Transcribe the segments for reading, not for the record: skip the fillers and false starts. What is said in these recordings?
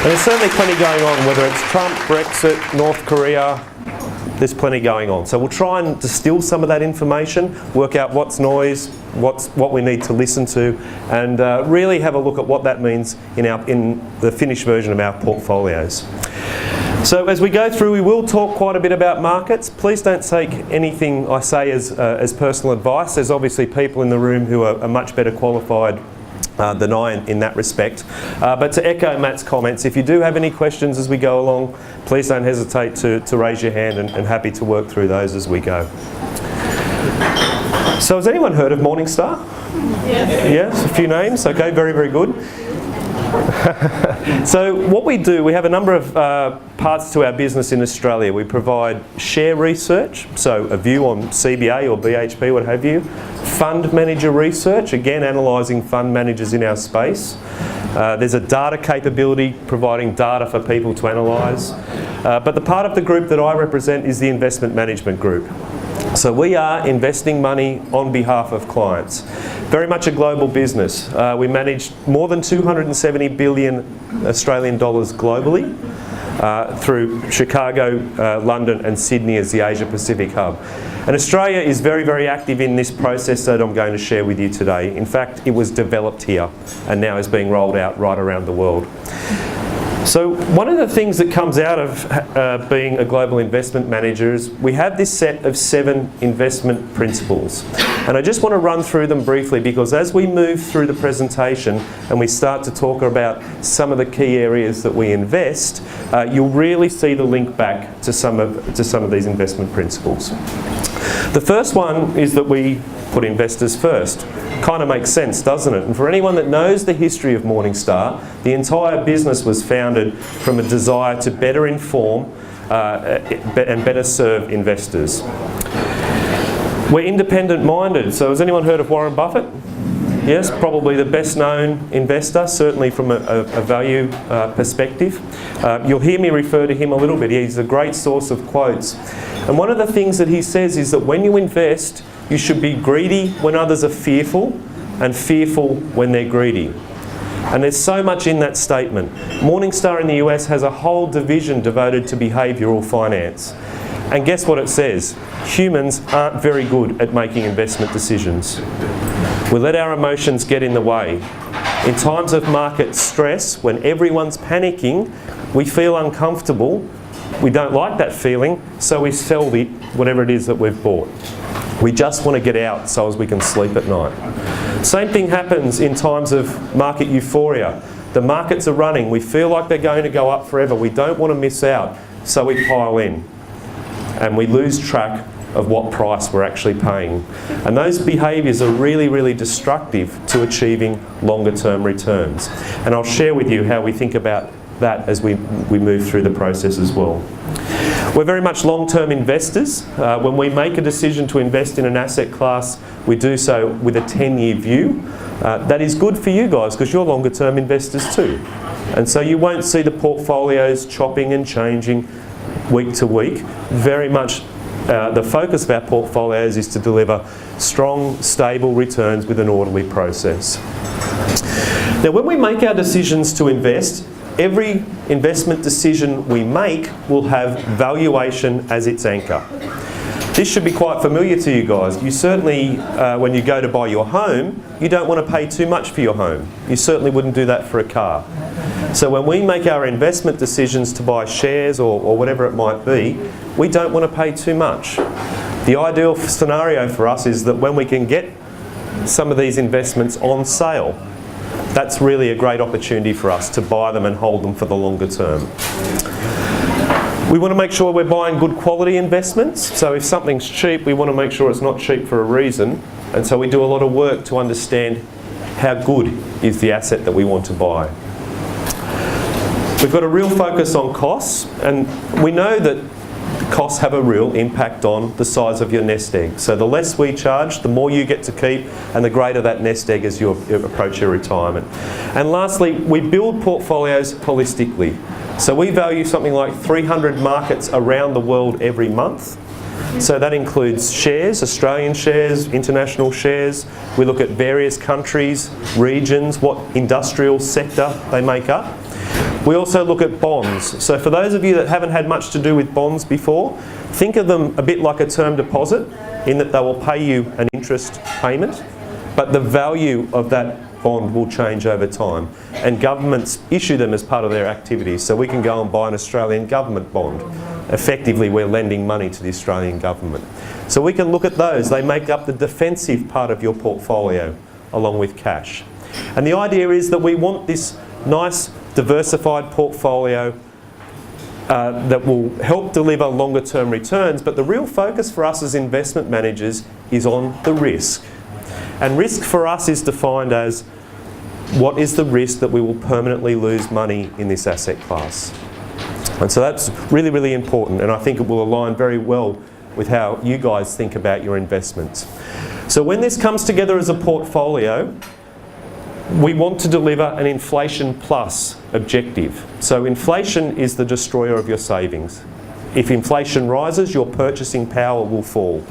And there's certainly plenty going on, whether it's Trump, Brexit, North Korea, there's plenty going on. So we'll try and distill some of that information, work out what's noise, what we need to listen to, and really have a look at what that means in the finished version of our portfolios. So as we go through, we will talk quite a bit about markets. Please don't take anything I say as personal advice. There's obviously people in the room who are much better qualified than I in that respect. But to echo Matt's comments, if you do have any questions as we go along, please don't hesitate to raise your hand, and happy to work through those as we go. So has anyone heard of Morningstar? Yes. Yes, a few names. Okay, very, very good. So what we do, we have a number of parts to our business in Australia. We provide share research, so a view on CBA or BHP, what have you. Fund manager research, again analysing fund managers in our space. There's a data capability, providing data for people to analyse. But the part of the group that I represent is the investment management group. So we are investing money on behalf of clients. Very much a global business. We manage more than 270 billion Australian dollars globally through Chicago, London and Sydney as the Asia Pacific hub. And Australia is very, very active in this process that I'm going to share with you today. In fact, it was developed here and now is being rolled out right around the world. So one of the things that comes out of being a global investment manager is we have this set of 7 investment principles. And I just want to run through them briefly, because as we move through the presentation and we start to talk about some of the key areas that we invest, you'll really see the link back to some of these investment principles. The first one is that we put investors first. Kind of makes sense, doesn't it? And for anyone that knows the history of Morningstar, the entire business was founded from a desire to better inform and better serve investors. We're independent minded. So has anyone heard of Warren Buffett? Yes, probably the best known investor, certainly from a value perspective. You'll hear me refer to him a little bit. He's a great source of quotes. And one of the things that he says is that when you invest, you should be greedy when others are fearful, and fearful when they're greedy. And there's so much in that statement. Morningstar in the US has a whole division devoted to behavioural finance. And guess what it says? Humans aren't very good at making investment decisions. We let our emotions get in the way. In times of market stress, when everyone's panicking, we feel uncomfortable. We don't like that feeling, so we sell whatever it is that we've bought. We just want to get out so as we can sleep at night. Same thing happens in times of market euphoria. The markets are running. We feel like they're going to go up forever. We don't want to miss out, so we pile in. And we lose track of what price we're actually paying. And those behaviours are really, really destructive to achieving longer term returns. And I'll share with you how we think about that as we move through the process as well. We're very much long-term investors. When we make a decision to invest in an asset class, we do so with a 10-year view. That is good for you guys because you're longer-term investors too. And so you won't see the portfolios chopping and changing week to week. Very much the focus of our portfolios is to deliver strong, stable returns with an orderly process. Now, when we make our decisions to invest, every investment decision we make will have valuation as its anchor. This should be quite familiar to you guys. You certainly, when you go to buy your home, you don't want to pay too much for your home. You certainly wouldn't do that for a car. So when we make our investment decisions to buy shares or whatever it might be, we don't want to pay too much. The ideal scenario for us is that when we can get some of these investments on sale, that's really a great opportunity for us to buy them and hold them for the longer term. We want to make sure we're buying good quality investments. So if something's cheap, we want to make sure it's not cheap for a reason. And so we do a lot of work to understand how good is the asset that we want to buy. We've got a real focus on costs, and we know that costs have a real impact on the size of your nest egg. So the less we charge, the more you get to keep, and the greater that nest egg as you approach your retirement. And lastly, we build portfolios holistically. So we value something like 300 markets around the world every month. So that includes shares, Australian shares, international shares. We look at various countries, regions, what industrial sector they make up. We also look at bonds. So for those of you that haven't had much to do with bonds before, think of them a bit like a term deposit in that they will pay you an interest payment, but the value of that bond will change over time, and governments issue them as part of their activities. So we can go and buy an Australian government bond. Effectively, we're lending money to the Australian government. So we can look at those. They make up the defensive part of your portfolio along with cash. And the idea is that we want this nice diversified portfolio that will help deliver longer term returns, but the real focus for us as investment managers is on the risk. And risk for us is defined as what is the risk that we will permanently lose money in this asset class. And so that's really, really important, and I think it will align very well with how you guys think about your investments. So when this comes together as a portfolio, we want to deliver an inflation plus objective. So inflation is the destroyer of your savings. If inflation rises, your purchasing power will fall.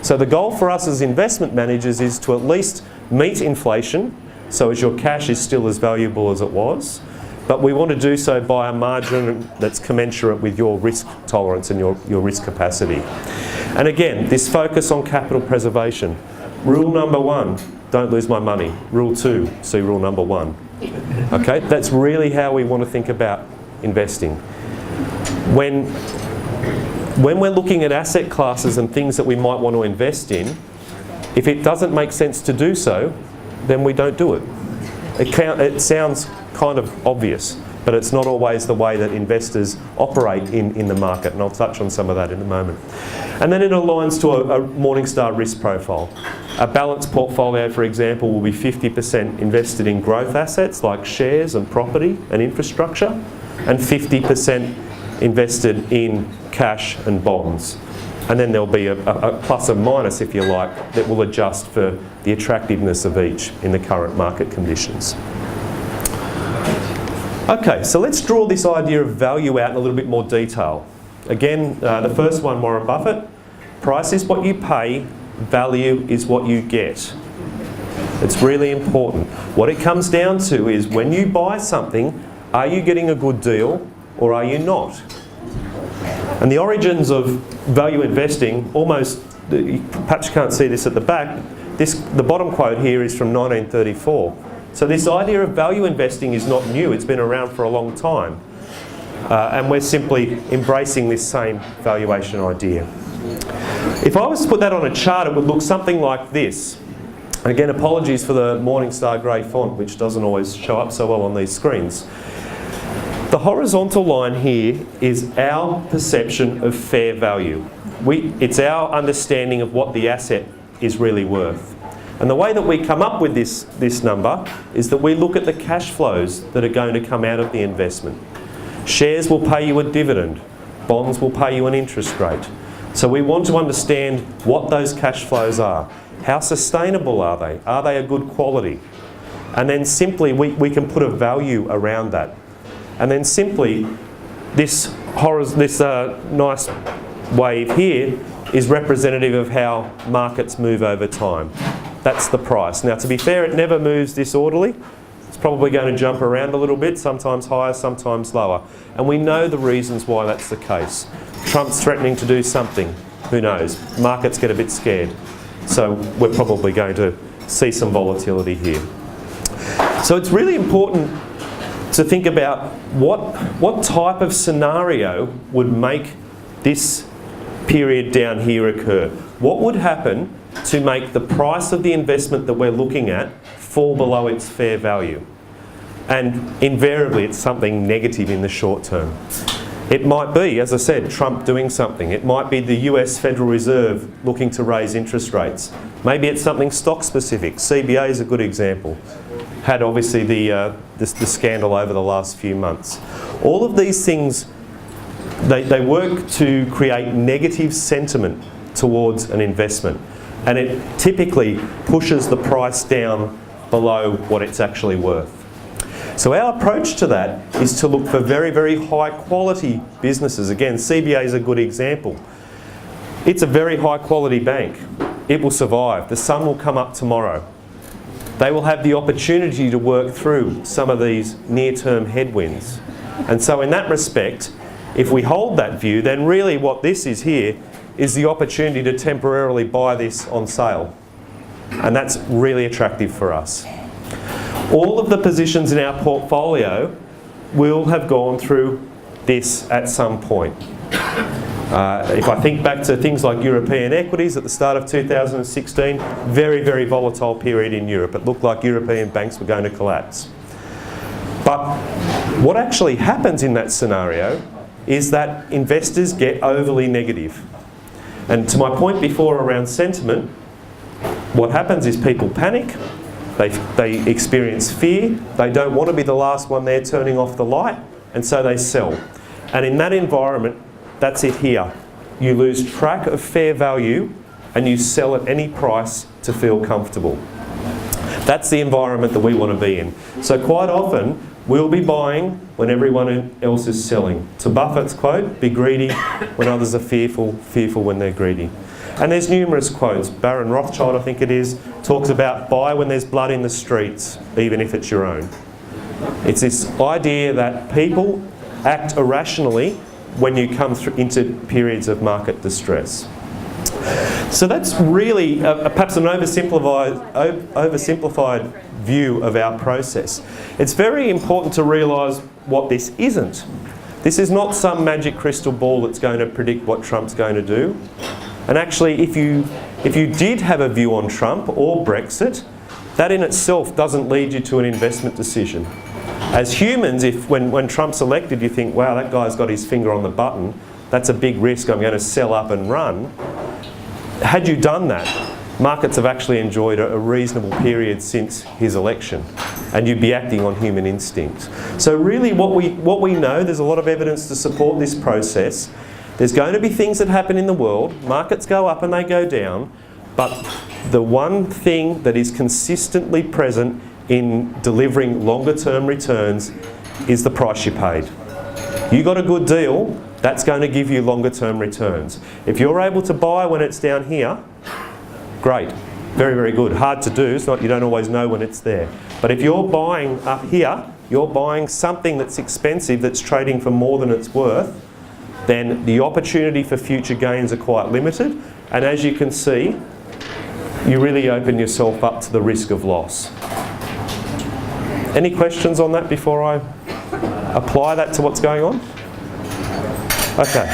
So the goal for us as investment managers is to at least meet inflation, so as your cash is still as valuable as it was, but we want to do so by a margin that's commensurate with your risk tolerance and your risk capacity. And again, this focus on capital preservation. Rule number 1, don't lose my money. Rule 2, see rule number 1. Okay, that's really how we want to think about investing. When we're looking at asset classes and things that we might want to invest in, if it doesn't make sense to do so, then we don't do it. It sounds kind of obvious, but it's not always the way that investors operate in the market, and I'll touch on some of that in a moment. And then it aligns to a Morningstar risk profile. A balanced portfolio, for example, will be 50% invested in growth assets like shares and property and infrastructure, and 50% invested in cash and bonds. And then there'll be a plus and minus, if you like, that will adjust for the attractiveness of each in the current market conditions. Okay, so let's draw this idea of value out in a little bit more detail. Again, the first one, Warren Buffett, price is what you pay, value is what you get. It's really important. What it comes down to is when you buy something, are you getting a good deal or are you not? And the origins of value investing, almost, perhaps you can't see this at the back, the bottom quote here is from 1934. So this idea of value investing is not new, it's been around for a long time. And we're simply embracing this same valuation idea. If I was to put that on a chart, it would look something like this. Again, apologies for the Morningstar grey font, which doesn't always show up so well on these screens. The horizontal line here is our perception of fair value. It's our understanding of what the asset is really worth. And the way that we come up with this number is that we look at the cash flows that are going to come out of the investment. Shares will pay you a dividend. Bonds will pay you an interest rate. So we want to understand what those cash flows are. How sustainable are they? Are they a good quality? And then simply we can put a value around that. And then simply this nice wave here is representative of how markets move over time. That's the price. Now, to be fair, it never moves disorderly. It's probably going to jump around a little bit, sometimes higher, sometimes lower. And we know the reasons why that's the case. Trump's threatening to do something. Who knows? Markets get a bit scared. So we're probably going to see some volatility here. So it's really important to think about what type of scenario would make this period down here occur. What would happen to make the price of the investment that we're looking at fall below its fair value? And invariably it's something negative in the short term. It might be, as I said, Trump doing something. It might be the US Federal Reserve looking to raise interest rates. Maybe it's something stock specific. CBA is a good example. Had obviously the scandal over the last few months. All of these things, they work to create negative sentiment towards an investment, and it typically pushes the price down below what it's actually worth. So our approach to that is to look for very, very high quality businesses. Again, CBA is a good example. It's a very high quality bank. It will survive. The sun will come up tomorrow. They will have the opportunity to work through some of these near-term headwinds. And so in that respect, if we hold that view, then really what this is here is the opportunity to temporarily buy this on sale. And that's really attractive for us. All of the positions in our portfolio will have gone through this at some point. If I think back to things like European equities at the start of 2016, very, very volatile period in Europe. It looked like European banks were going to collapse. But what actually happens in that scenario is that investors get overly negative. And to my point before around sentiment, what happens is people panic, they experience fear, they don't want to be the last one there turning off the light, and so they sell. And in that environment, that's it here. You lose track of fair value and you sell at any price to feel comfortable. That's the environment that we want to be in. So quite often, we'll be buying when everyone else is selling. To Buffett's quote, be greedy when others are fearful, fearful when they're greedy. And there's numerous quotes. Baron Rothschild, I think it is, talks about buy when there's blood in the streets, even if it's your own. It's this idea that people act irrationally when you come into periods of market distress. So that's really perhaps an oversimplified view of our process. It's very important to realise what this isn't. This is not some magic crystal ball that's going to predict what Trump's going to do. And actually, if you did have a view on Trump or Brexit, that in itself doesn't lead you to an investment decision. As humans, when Trump's elected, you think, wow, that guy's got his finger on the button, that's a big risk, I'm going to sell up and run. Had you done that, markets have actually enjoyed a reasonable period since his election, and you'd be acting on human instinct. So really what we know, there's a lot of evidence to support this process. There's going to be things that happen in the world, markets go up and they go down, but the one thing that is consistently present in delivering longer term returns is the price you paid. You got a good deal, that's going to give you longer term returns. If you're able to buy when it's down here, great, very, very good. Hard to do, it's not, you don't always know when it's there. But if you're buying up here, you're buying something that's expensive, that's trading for more than it's worth, then the opportunity for future gains are quite limited. And as you can see, you really open yourself up to the risk of loss. Any questions on that before I apply that to what's going on? Okay.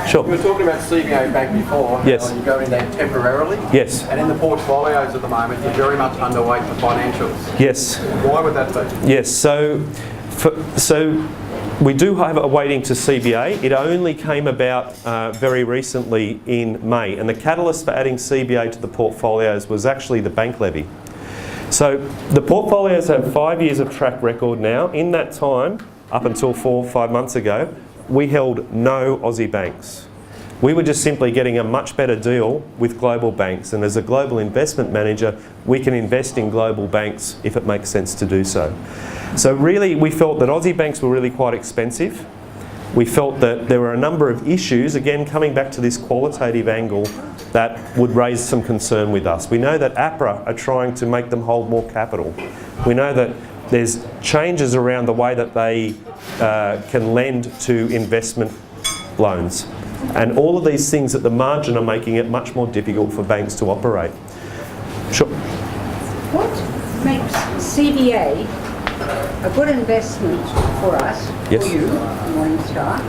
Sure. You were talking about CBA Bank before. Yes. You go in there temporarily. Yes. And in the portfolios at the moment, you're very much underweight the financials. Yes. Why would that be? Yes. So we do have a weighting to CBA. It only came about very recently in May, and the catalyst for adding CBA to the portfolios was actually the bank levy. So the portfolios have 5 years of track record now. In that time, up until 4 or 5 months ago, we held no Aussie banks. We were just simply getting a much better deal with global banks, and as a global investment manager, we can invest in global banks if it makes sense to do so. So really, we felt that Aussie banks were really quite expensive. We felt that there were a number of issues, again coming back to this qualitative angle, that would raise some concern with us. We know that APRA are trying to make them hold more capital. We know that there's changes around the way that they can lend to investment loans. And all of these things at the margin are making it much more difficult for banks to operate. Sure. What makes CBA a good investment for us, Yes. for you, Morningstar,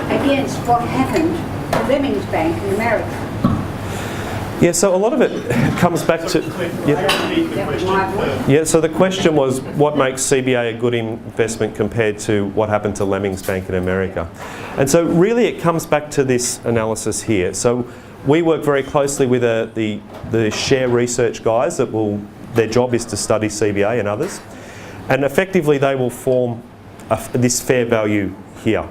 against what happened to Lemmings Bank in America? Yeah, so a lot of it comes back to... Yeah, so the question was, what makes CBA a good investment compared to what happened to Lemmings Bank in America? And so really it comes back to this analysis here. So we work very closely with the share research guys that their job is to study CBA and others. And effectively they will form this fair value here.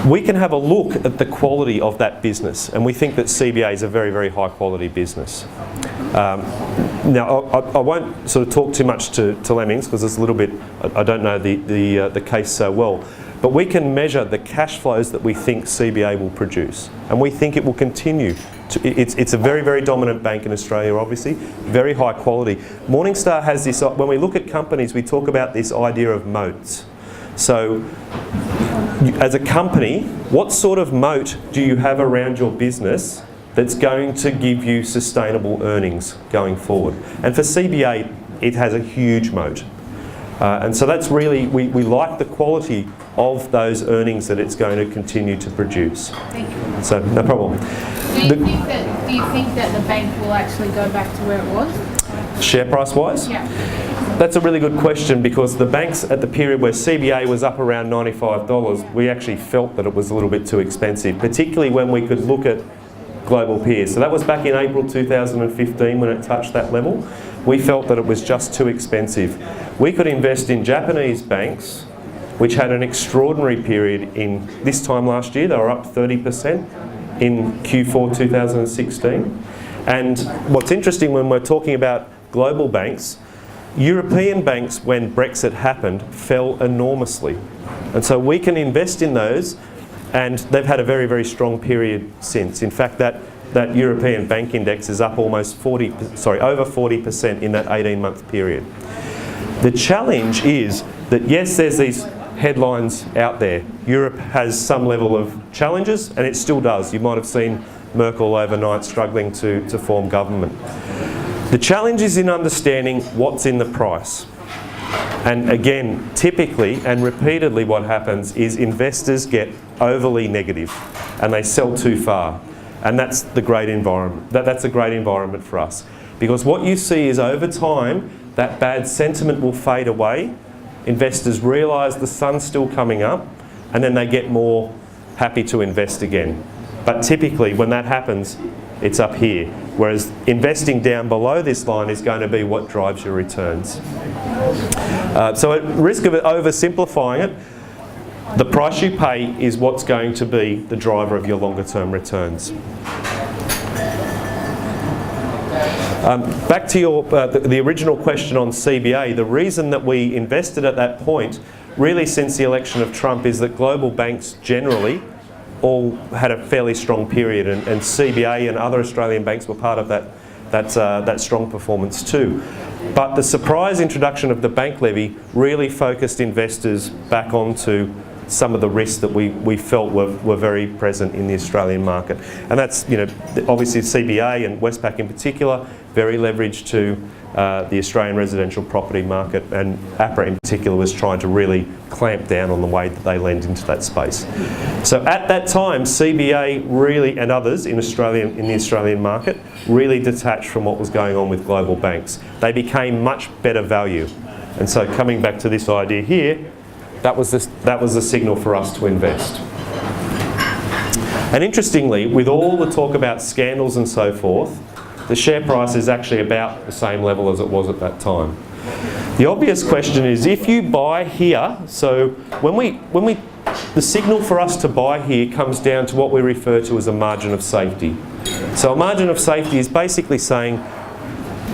We can have a look at the quality of that business, and we think that CBA is a very, very high quality business. Now, I won't sort of talk too much to Lemmings because it's a little bit, I don't know the case so well, but we can measure the cash flows that we think CBA will produce, and we think it will continue It's a very, very dominant bank in Australia, obviously, very high quality. Morningstar has this, when we look at companies, we talk about this idea of moats. So, as a company, what sort of moat do you have around your business that's going to give you sustainable earnings going forward? And for CBA, it has a huge moat. And so that's really, we like the quality of those earnings that it's going to continue to produce. Thank you. So, no problem. Do you think that the bank will actually go back to where it was? Share price wise? Yeah. That's a really good question, because the banks at the period where CBA was up around $95, we actually felt that it was a little bit too expensive, particularly when we could look at global peers. So that was back in April 2015 when it touched that level. We felt that it was just too expensive. We could invest in Japanese banks, which had an extraordinary period in this time last year. They were up 30% in Q4 2016. And what's interesting when we're talking about global banks, European banks, when Brexit happened, fell enormously. And so we can invest in those, and they've had a very, very strong period since. In fact, that European bank index is up almost over 40% in that 18-month period. The challenge is that, yes, there's these headlines out there. Europe has some level of challenges, and it still does. You might have seen Merkel overnight struggling to form government. The challenge is in understanding what's in the price. And again, typically and repeatedly what happens is investors get overly negative and they sell too far. And that's the great environment. That's a great environment for us. Because what you see is over time, that bad sentiment will fade away. Investors realise the sun's still coming up, and then they get more happy to invest again. But typically when that happens, it's up here. Whereas investing down below this line is going to be what drives your returns. So at risk of oversimplifying it, the price you pay is what's going to be the driver of your longer term returns. Back to your, the original question on CBA, the reason that we invested at that point, really since the election of Trump, is that global banks generally all had a fairly strong period, and CBA and other Australian banks were part of that strong performance too. But the surprise introduction of the bank levy really focused investors back onto some of the risks that we felt were very present in the Australian market. And that's, you know, obviously CBA and Westpac in particular, very leveraged to the Australian residential property market, and APRA in particular was trying to really clamp down on the way that they lend into that space. So at that time, CBA really, and others in the Australian market, really detached from what was going on with global banks. They became much better value. And so coming back to this idea here, that was the signal for us to invest. And interestingly, with all the talk about scandals and so forth, the share price is actually about the same level as it was at that time. The obvious question is, if you buy here, so the signal for us to buy here comes down to what we refer to as a margin of safety. So a margin of safety is basically saying,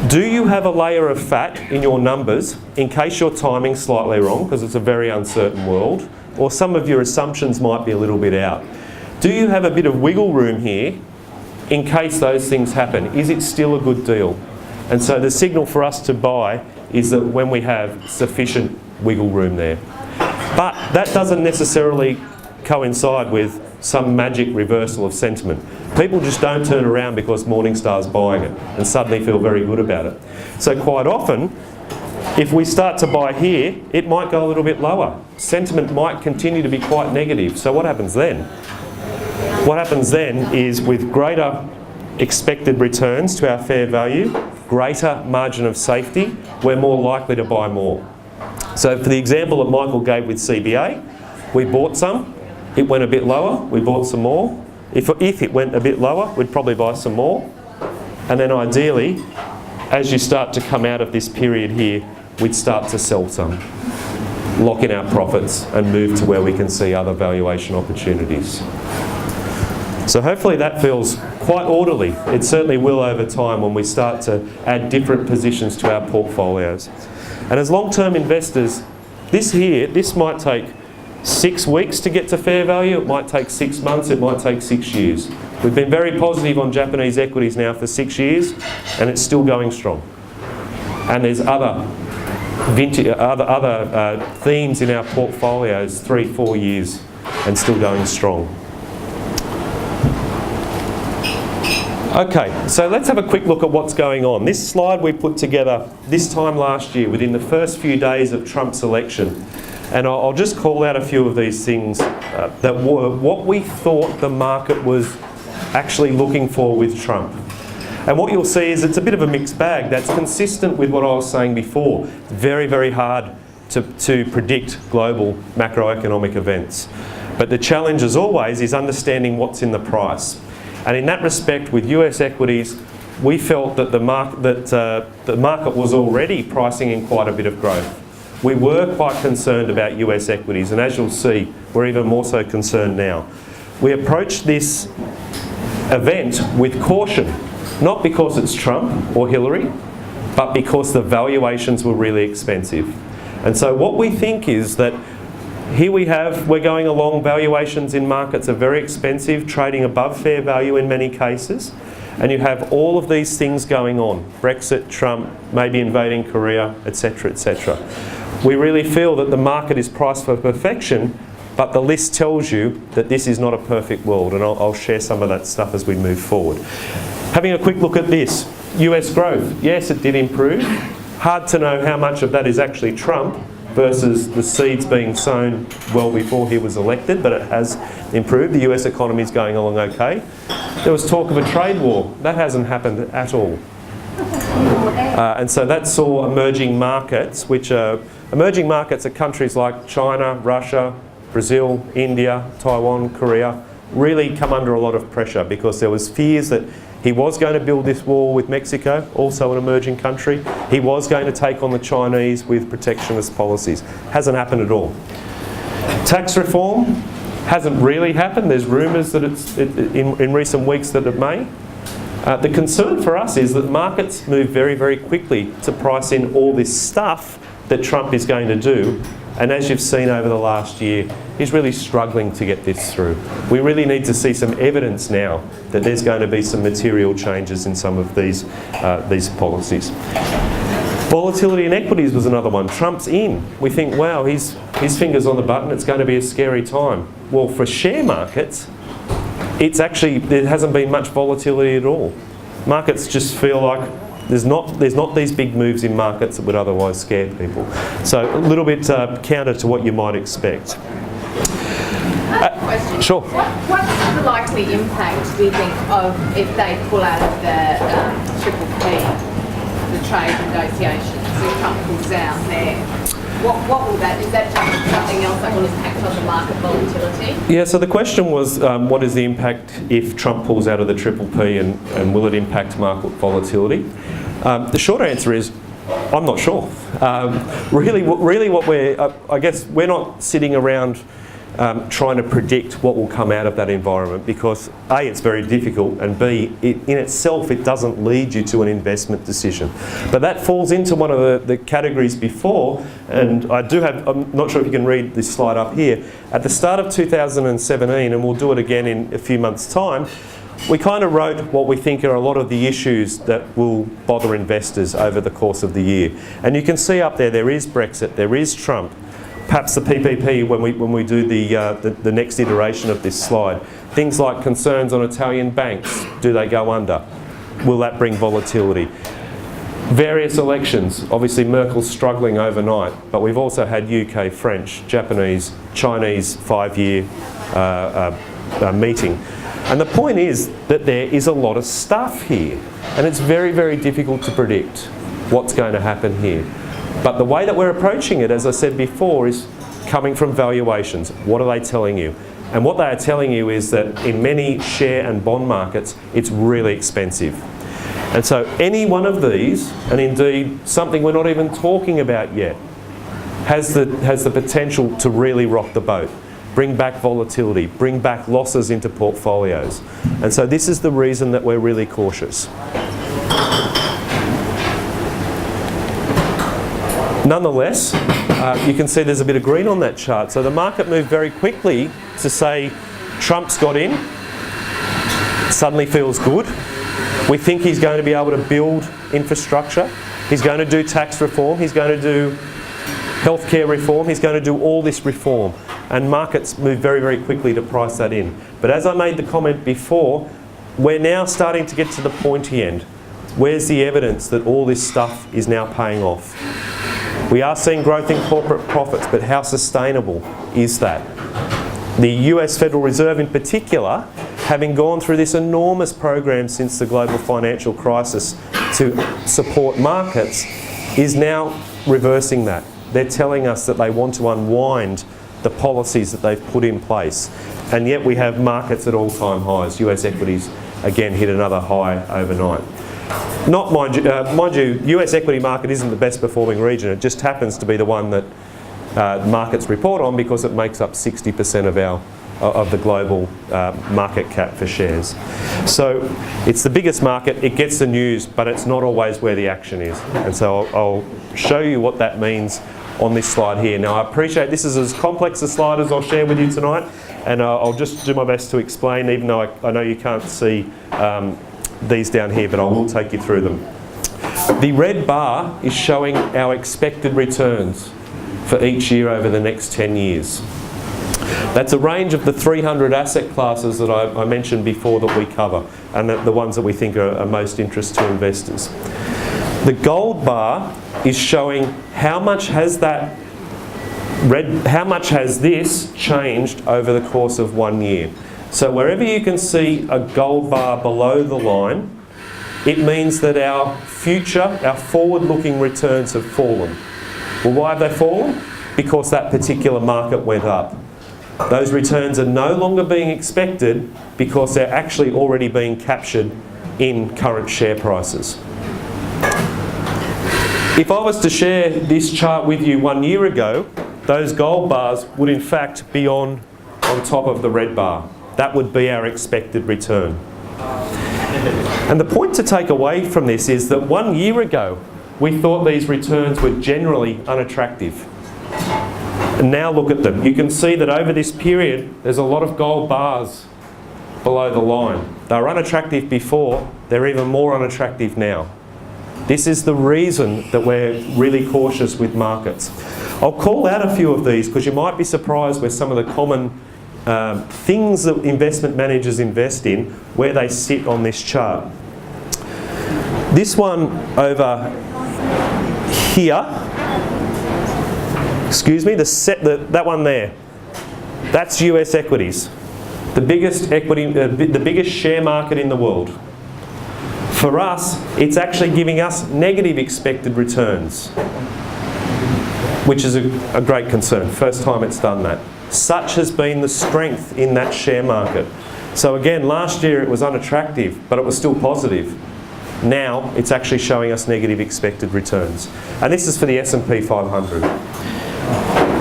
do you have a layer of fat in your numbers in case your timing's slightly wrong, because it's a very uncertain world, or some of your assumptions might be a little bit out? Do you have a bit of wiggle room here in case those things happen? Is it still a good deal? And so the signal for us to buy is that when we have sufficient wiggle room there. But that doesn't necessarily coincide with some magic reversal of sentiment. People just don't turn around because Morningstar's buying it and suddenly feel very good about it. So quite often, if we start to buy here, it might go a little bit lower. Sentiment might continue to be quite negative. So what happens then? What happens then is, with greater expected returns to our fair value, greater margin of safety, we're more likely to buy more. So for the example that Michael gave with CBA, we bought some, it went a bit lower, we bought some more. If it went a bit lower, we'd probably buy some more. And then ideally, as you start to come out of this period here, we'd start to sell some, lock in our profits and move to where we can see other valuation opportunities. So hopefully that feels quite orderly. It certainly will over time when we start to add different positions to our portfolios. And as long-term investors, this might take 6 weeks to get to fair value, it might take 6 months, it might take 6 years. We've been very positive on Japanese equities now for 6 years, and it's still going strong. And there's other themes in our portfolios 3-4 years and still going strong. Okay, so let's have a quick look at what's going on. This slide we put together this time last year within the first few days of Trump's election. And I'll just call out a few of these things that were what we thought the market was actually looking for with Trump. And what you'll see is it's a bit of a mixed bag. That's consistent with what I was saying before. It's very, very hard to predict global macroeconomic events. But the challenge, as always, is understanding what's in the price. And in that respect, with US equities, we felt that the market was already pricing in quite a bit of growth. We were quite concerned about US equities, and as you'll see, we're even more so concerned now. We approached this event with caution, not because it's Trump or Hillary, but because the valuations were really expensive. And so what we think is that here we're going along, valuations in markets are very expensive, trading above fair value in many cases, and you have all of these things going on, Brexit, Trump, maybe invading Korea, etc., etc. We really feel that the market is priced for perfection, but the list tells you that this is not a perfect world, and I'll share some of that stuff as we move forward. Having a quick look at this, US growth, yes, it did improve. Hard to know how much of that is actually Trump versus the seeds being sown well before he was elected, but it has improved. The US economy is going along okay. There was talk of a trade war. That hasn't happened at all. And so that saw emerging markets, emerging markets are countries like China, Russia, Brazil, India, Taiwan, Korea, really come under a lot of pressure because there was fears that he was going to build this wall with Mexico, also an emerging country. He was going to take on the Chinese with protectionist policies. Hasn't happened at all. Tax reform hasn't really happened. There's rumours that in recent weeks that it may. The concern for us is that markets move very, very quickly to price in all this stuff that Trump is going to do. And as you've seen over the last year, he's really struggling to get this through. We really need to see some evidence now that there's going to be some material changes in some of these policies. Volatility in equities was another one. Trump's in. We think, wow, his finger's on the button, it's going to be a scary time. Well, for share markets, there hasn't been much volatility at all. Markets just feel like there's not these big moves in markets that would otherwise scare people. So a little bit counter to what you might expect. Question. Sure. What's the likely impact, do you think, of if they pull out of the Triple P, the trade negotiations, if Trump pulls out there? What will that, is that just something else that will impact on the market volatility? Yeah, so the question was, what is the impact if Trump pulls out of the Triple P and will it impact market volatility? The short answer is, I'm not sure. Really what I guess we're not sitting around trying to predict what will come out of that environment because A, it's very difficult, and B, in itself it doesn't lead you to an investment decision. But that falls into one of the categories before, and I'm not sure if you can read this slide up here. At the start of 2017, and we'll do it again in a few months' time, we kind of wrote what we think are a lot of the issues that will bother investors over the course of the year. And you can see up there is Brexit, there is Trump, perhaps the PPP when we do the next iteration of this slide. Things like concerns on Italian banks. Do they go under? Will that bring volatility? Various elections. Obviously Merkel's struggling overnight, but we've also had UK, French, Japanese, Chinese 5-year meeting. And the point is that there is a lot of stuff here, and it's very, very difficult to predict what's going to happen here. But the way that we're approaching it, as I said before, is coming from valuations. What are they telling you? And what they are telling you is that in many share and bond markets, it's really expensive. And so any one of these, and indeed something we're not even talking about yet, has the potential to really rock the boat, bring back volatility, bring back losses into portfolios. And so this is the reason that we're really cautious. Nonetheless, you can see there's a bit of green on that chart. So the market moved very quickly to say Trump's got in. suddenly feels good. We think he's going to be able to build infrastructure. He's going to do tax reform. He's going to do healthcare reform. He's going to do all this reform. And markets move very, very quickly to price that in. But as I made the comment before, we're now starting to get to the pointy end. Where's the evidence that all this stuff is now paying off? We are seeing growth in corporate profits, but how sustainable is that? The US Federal Reserve in particular, having gone through this enormous program since the global financial crisis to support markets, is now reversing that. They're telling us that they want to unwind the policies that they've put in place. And yet we have markets at all-time highs. US equities, again, hit another high overnight. Not mind you, US equity market isn't the best performing region. It just happens to be the one that markets report on because it makes up 60% of the global market cap for shares. So it's the biggest market, it gets the news, but it's not always where the action is. And so I'll show you what that means on this slide here. Now I appreciate this is as complex a slide as I'll share with you tonight, and I'll just do my best to explain, even though I know you can't see these down here, but I will take you through them. The red bar is showing our expected returns for each year over the next 10 years. That's a range of the 300 asset classes that I mentioned before that we cover, and the ones that we think are most interest to investors. The gold bar is showing how much has this changed over the course of 1 year. So wherever you can see a gold bar below the line, it means that our forward-looking returns have fallen. Well, why have they fallen? Because that particular market went up. Those returns are no longer being expected because they're actually already being captured in current share prices. If I was to share this chart with you 1 year ago, those gold bars would in fact be on top of the red bar. That would be our expected return. And the point to take away from this is that 1 year ago, we thought these returns were generally unattractive. And now look at them. You can see that over this period, there's a lot of gold bars below the line. They were unattractive before, they're even more unattractive now. This is the reason that we're really cautious with markets. I'll call out a few of these because you might be surprised with some of the common things that investment managers invest in, where they sit on this chart. This one over here, that one there, that's US equities, the biggest share market in the world. For us, it's actually giving us negative expected returns, which is a great concern. First time it's done that. Such has been the strength in that share market. So again, last year it was unattractive, but it was still positive. Now it's actually showing us negative expected returns. And this is for the S&P 500.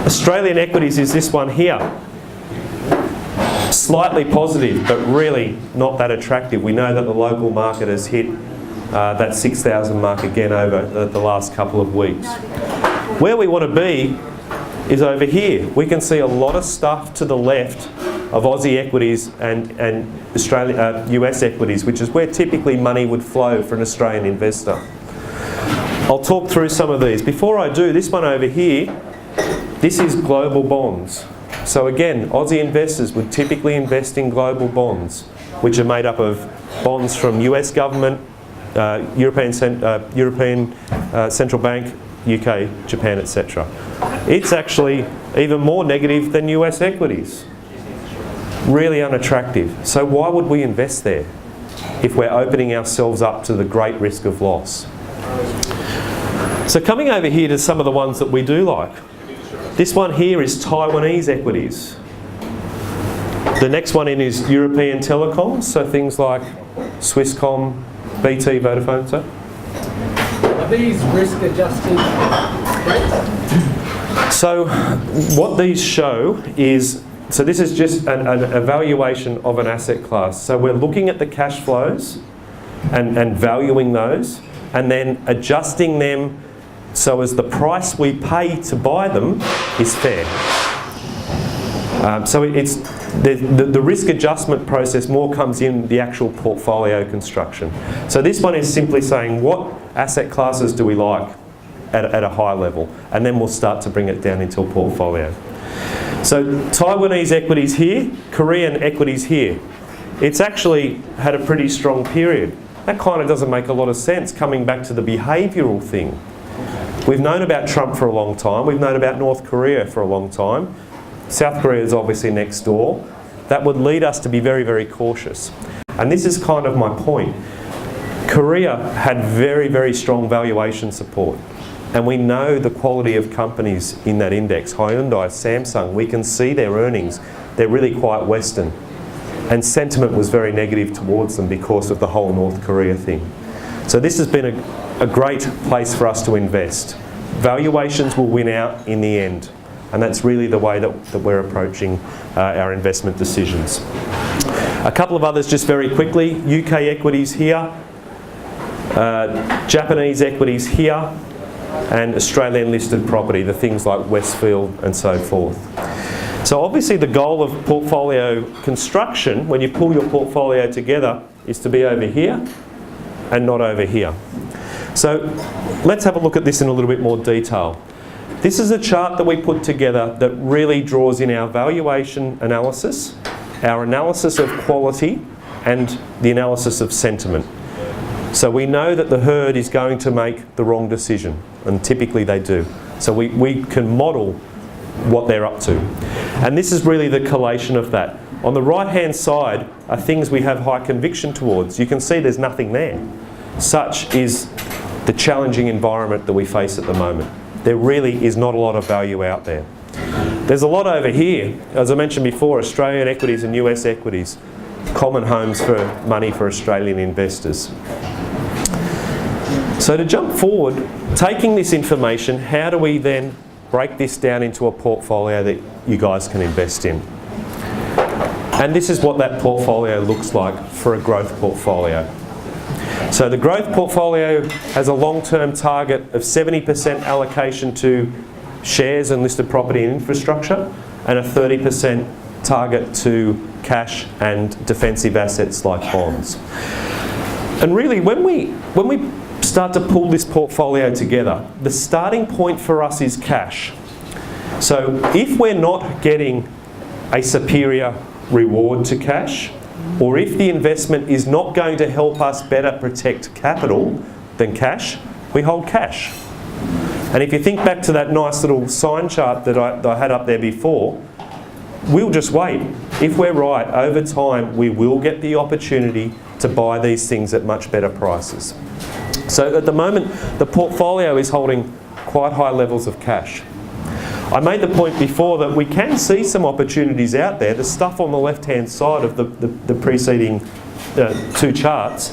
Australian equities is this one here. Slightly positive, but really not that attractive. We know that the local market has hit that 6,000 mark again over the last couple of weeks. Where we want to be is over here. We can see a lot of stuff to the left of Aussie equities and US equities, which is where typically money would flow for an Australian investor. I'll talk through some of these. Before I do, this one over here, this is global bonds. So again, Aussie investors would typically invest in global bonds, which are made up of bonds from US government, European Central Bank, UK, Japan, etc. It's actually even more negative than US equities. Really unattractive. So why would we invest there if we're opening ourselves up to the great risk of loss? So coming over here to some of the ones that we do like. This one here is Taiwanese equities. The next one in is European telecoms, so things like Swisscom, BT, Vodafone, so. Are these risk-adjusted rates? So what these show is, so this is just an evaluation of an asset class. So we're looking at the cash flows and valuing those, and then adjusting them so as the price we pay to buy them is fair. So it's the risk adjustment process more comes in the actual portfolio construction. So this one is simply saying what asset classes do we like at a high level, and then we'll start to bring it down into a portfolio. So Taiwanese equities here, Korean equities here. It's actually had a pretty strong period. That kind of doesn't make a lot of sense coming back to the behavioural thing. We've known about Trump for a long time. We've known about North Korea for a long time. South Korea is obviously next door. That would lead us to be very, very cautious. And this is kind of my point. Korea had very, very strong valuation support. And we know the quality of companies in that index. Hyundai, Samsung, we can see their earnings. They're really quite Western. And sentiment was very negative towards them because of the whole North Korea thing. So this has been a great place for us to invest. Valuations will win out in the end. And that's really the way that we're approaching our investment decisions. A couple of others just very quickly. UK equities here, Japanese equities here, and Australian listed property, the things like Westfield and so forth. So obviously the goal of portfolio construction, when you pull your portfolio together, is to be over here and not over here. So let's have a look at this in a little bit more detail. This is a chart that we put together that really draws in our valuation analysis, our analysis of quality, and the analysis of sentiment. So we know that the herd is going to make the wrong decision, and typically they do. So we can model what they're up to. And this is really the collation of that. On the right-hand side are things we have high conviction towards. You can see there's nothing there. Such is the challenging environment that we face at the moment. There really is not a lot of value out there. There's a lot over here. As I mentioned before, Australian equities and US equities, common homes for money for Australian investors. So to jump forward, taking this information, how do we then break this down into a portfolio that you guys can invest in? And this is what that portfolio looks like for a growth portfolio. So the growth portfolio has a long-term target of 70% allocation to shares and listed property and infrastructure, and a 30% target to cash and defensive assets like bonds. And really, when we start to pull this portfolio together, the starting point for us is cash. So if we're not getting a superior reward to cash, or if the investment is not going to help us better protect capital than cash, we hold cash. And if you think back to that nice little sign chart that I had up there before, we'll just wait. If we're right, over time we will get the opportunity to buy these things at much better prices. So at the moment, the portfolio is holding quite high levels of cash. I made the point before that we can see some opportunities out there. The stuff on the left-hand side of the preceding two charts,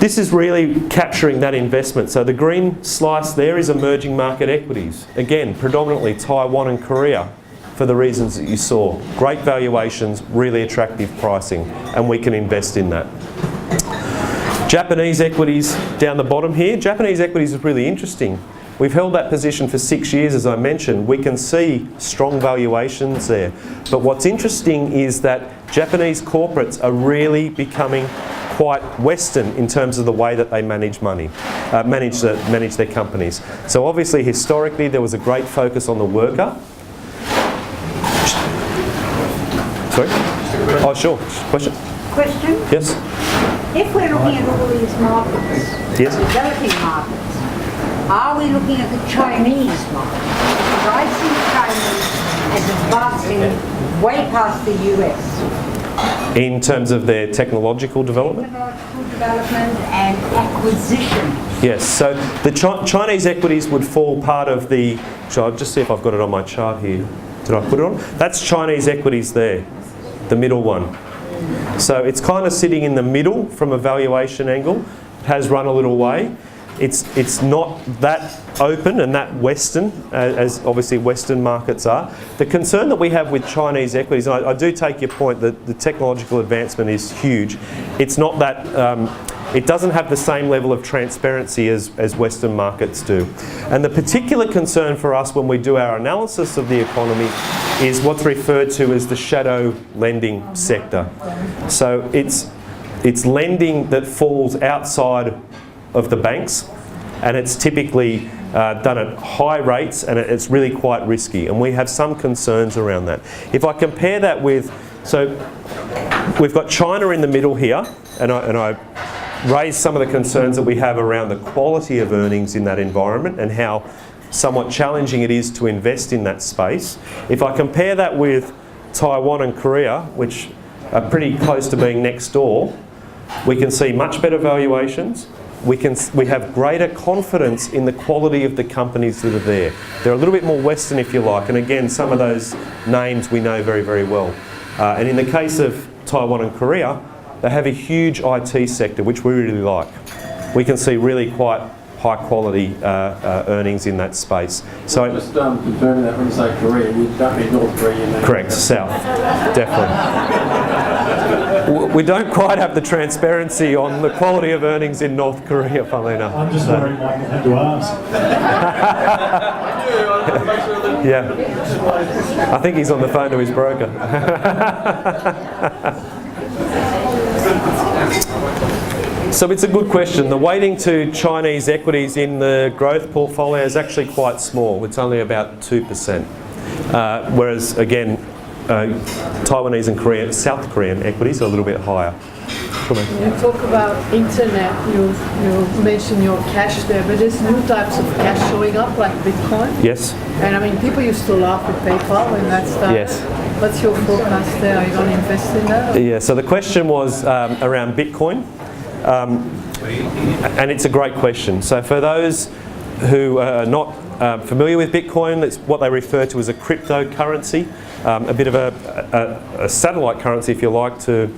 this is really capturing that investment. So the green slice there is emerging market equities. Again, predominantly Taiwan and Korea for the reasons that you saw. Great valuations, really attractive pricing, and we can invest in that. Japanese equities down the bottom here. Japanese equities is really interesting. We've held that position for 6 years, as I mentioned. We can see strong valuations there. But what's interesting is that Japanese corporates are really becoming quite Western in terms of the way that they manage money, manage their companies. So obviously, historically, there was a great focus on the worker. Sorry? Oh, sure. Question? Question? Yes? If we're looking at all these markets, Yes. developing markets, are we looking at the Chinese market? Because I see China as advancing way past the US. In terms of their technological development? Technological development and acquisition. Yes, so the Chinese equities would fall part of the... So I'll just see if I've got it on my chart here. Did I put it on? That's Chinese equities there, the middle one. So it's kind of sitting in the middle from a valuation angle. It has run a little way. It's not that open and that Western, as obviously Western markets are. The concern that we have with Chinese equities, and I do take your point that the technological advancement is huge. It's not that it doesn't have the same level of transparency as Western markets do. And the particular concern for us when we do our analysis of the economy is what's referred to as the shadow lending sector. So it's lending that falls outside of the banks, and it's typically done at high rates, and it's really quite risky, and we have some concerns around that. If I compare that with, so we've got China in the middle here, and I raised some of the concerns that we have around the quality of earnings in that environment and how somewhat challenging it is to invest in that space. If I compare that with Taiwan and Korea, which are pretty close to being next door, we can see much better valuations. We have greater confidence in the quality of the companies that are there. They're a little bit more Western, if you like, and again, some of those names we know very, very well. And in the case of Taiwan and Korea, they have a huge IT sector, which we really like. We can see really quite high quality earnings in that space. So just confirming that when you say Korea, you don't mean North Korea, you mean... Correct, South, definitely. We don't quite have the transparency on the quality of earnings in North Korea, funnily enough. I'm just worried Michael had to ask. Yeah, I think he's on the phone to his broker. So it's a good question. The weighting to Chinese equities in the growth portfolio is actually quite small. It's only about 2%. Whereas again, Taiwanese and South Korean equities are a little bit higher. When you talk about internet, you mentioned your cash there, but there's new types of cash showing up, like Bitcoin. Yes. And I mean, people used to laugh at PayPal when that started. Yes. What's your forecast there? Are you going to invest in that? Yeah, so the question was around Bitcoin. And it's a great question. So for those who are not familiar with Bitcoin, it's what they refer to as a cryptocurrency, a bit of a satellite currency, if you like, to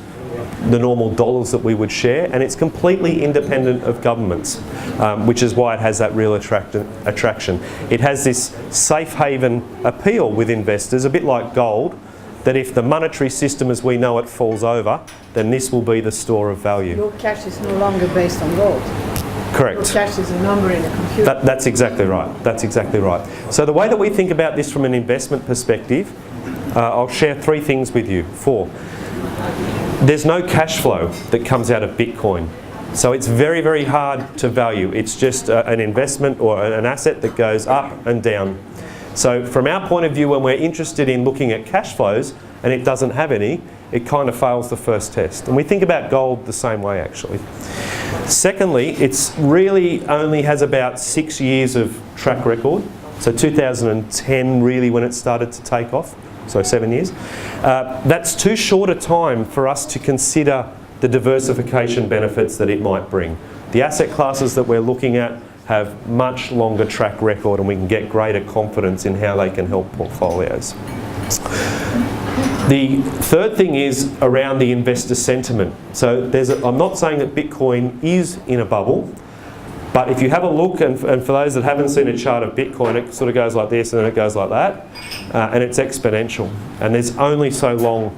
the normal dollars that we would share, and it's completely independent of governments, which is why it has that real attraction. It has this safe haven appeal with investors, a bit like gold, that if the monetary system as we know it falls over, then this will be the store of value. Your cash is no longer based on gold. Correct. Your cash is a number in a computer. That's exactly right. That's exactly right. So the way that we think about this from an investment perspective, I'll share 3 things with you. 4. There's no cash flow that comes out of Bitcoin. So it's very, very hard to value. It's just an investment or an asset that goes up and down. So from our point of view, when we're interested in looking at cash flows and it doesn't have any, it kind of fails the first test. And we think about gold the same way, actually. Secondly, it's really only has about 6 years of track record. So 2010 really when it started to take off. So 7 years. That's too short a time for us to consider the diversification benefits that it might bring. The asset classes that we're looking at have much longer track record, and we can get greater confidence in how they can help portfolios. The third thing is around the investor sentiment. So I'm not saying that Bitcoin is in a bubble, but if you have a look, and for those that haven't seen a chart of Bitcoin, it sort of goes like this and then it goes like that, and it's exponential. And there's only so long,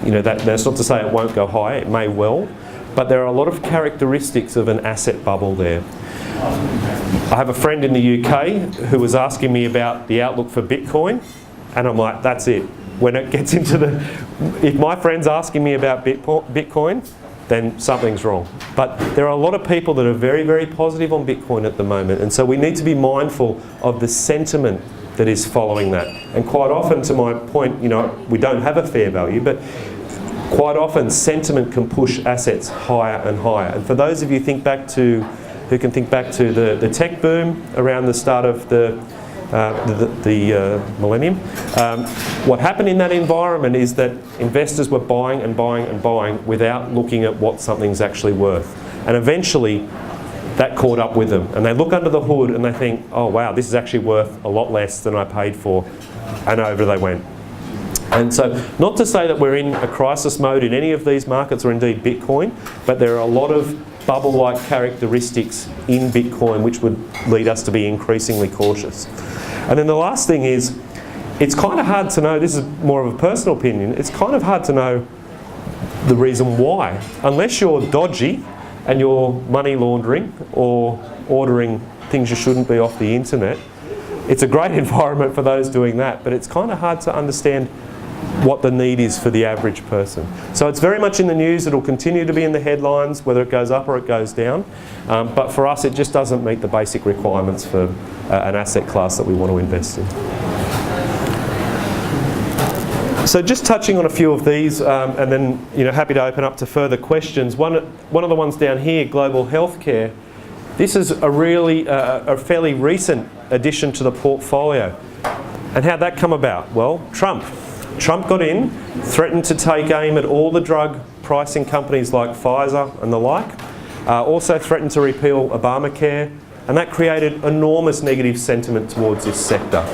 that's not to say it won't go high, it may well, but there are a lot of characteristics of an asset bubble there. I have a friend in the UK who was asking me about the outlook for Bitcoin, and I'm like, that's it. When it gets into if my friend's asking me about Bitcoin, then something's wrong. But there are a lot of people that are very, very positive on Bitcoin at the moment, and so we need to be mindful of the sentiment that is following that. And quite often, to my point, we don't have a fair value, but quite often sentiment can push assets higher and higher. And for those of you who can think back to the tech boom around the start of the millennium, what happened in that environment is that investors were buying and buying and buying without looking at what something's actually worth. And eventually that caught up with them, and they look under the hood and they think, oh wow, this is actually worth a lot less than I paid for, and over they went. And so, not to say that we're in a crisis mode in any of these markets or indeed Bitcoin, but there are a lot of bubble-like characteristics in Bitcoin which would lead us to be increasingly cautious. And then the last thing is, it's kind of hard to know, this is more of a personal opinion, it's kind of hard to know the reason why. Unless you're dodgy and you're money laundering or ordering things you shouldn't be off the internet, it's a great environment for those doing that, but it's kind of hard to understand what the need is for the average person. So it's very much in the news. It'll continue to be in the headlines, whether it goes up or it goes down. But for us, it just doesn't meet the basic requirements for an asset class that we want to invest in. So just touching on a few of these, and then happy to open up to further questions. One of the ones down here, global healthcare. This is a really a fairly recent addition to the portfolio. And how'd that come about? Well, Trump got in, threatened to take aim at all the drug pricing companies like Pfizer and the like, also threatened to repeal Obamacare, and that created enormous negative sentiment towards this sector.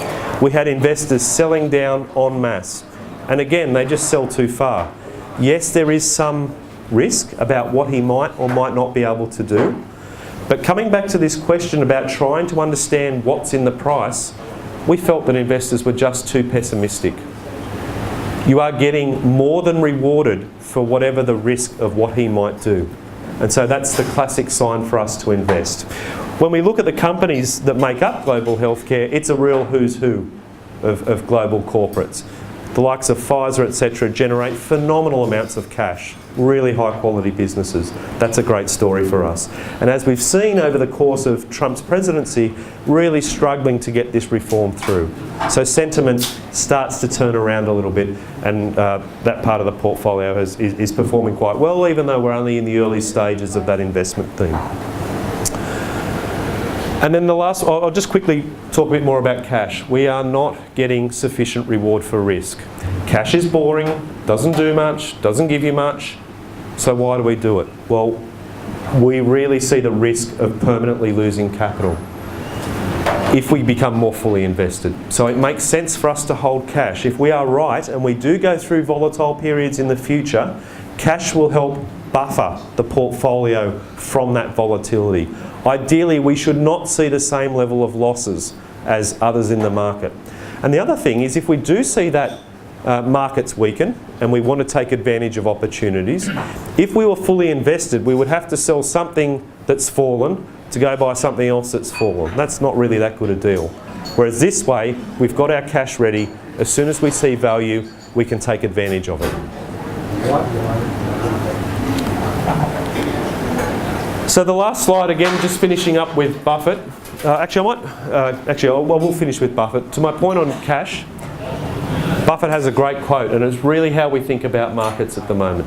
We had investors selling down en masse, and again, they just sell too far. Yes, there is some risk about what he might or might not be able to do, but coming back to this question about trying to understand what's in the price, we felt that investors were just too pessimistic. You are getting more than rewarded for whatever the risk of what he might do. And so that's the classic sign for us to invest. When we look at the companies that make up global healthcare, it's a real who's who of global corporates. The likes of Pfizer, etc., generate phenomenal amounts of cash, really high quality businesses. That's a great story for us. And as we've seen over the course of Trump's presidency, really struggling to get this reform through. So sentiment starts to turn around a little bit, and that part of the portfolio is performing quite well, even though we're only in the early stages of that investment theme. And then the last, I'll just quickly talk a bit more about cash. We are not getting sufficient reward for risk. Cash is boring, doesn't do much, doesn't give you much, so why do we do it? Well, we really see the risk of permanently losing capital if we become more fully invested. So it makes sense for us to hold cash. If we are right and we do go through volatile periods in the future, cash will help buffer the portfolio from that volatility. Ideally, we should not see the same level of losses as others in the market. And the other thing is, if we do see that markets weaken and we want to take advantage of opportunities, if we were fully invested, we would have to sell something that's fallen to go buy something else that's fallen. That's not really that good a deal. Whereas this way, we've got our cash ready. As soon as we see value, we can take advantage of it. So the last slide, again, just finishing up with Buffett. I will finish with Buffett. To my point on cash, Buffett has a great quote, and it's really how we think about markets at the moment.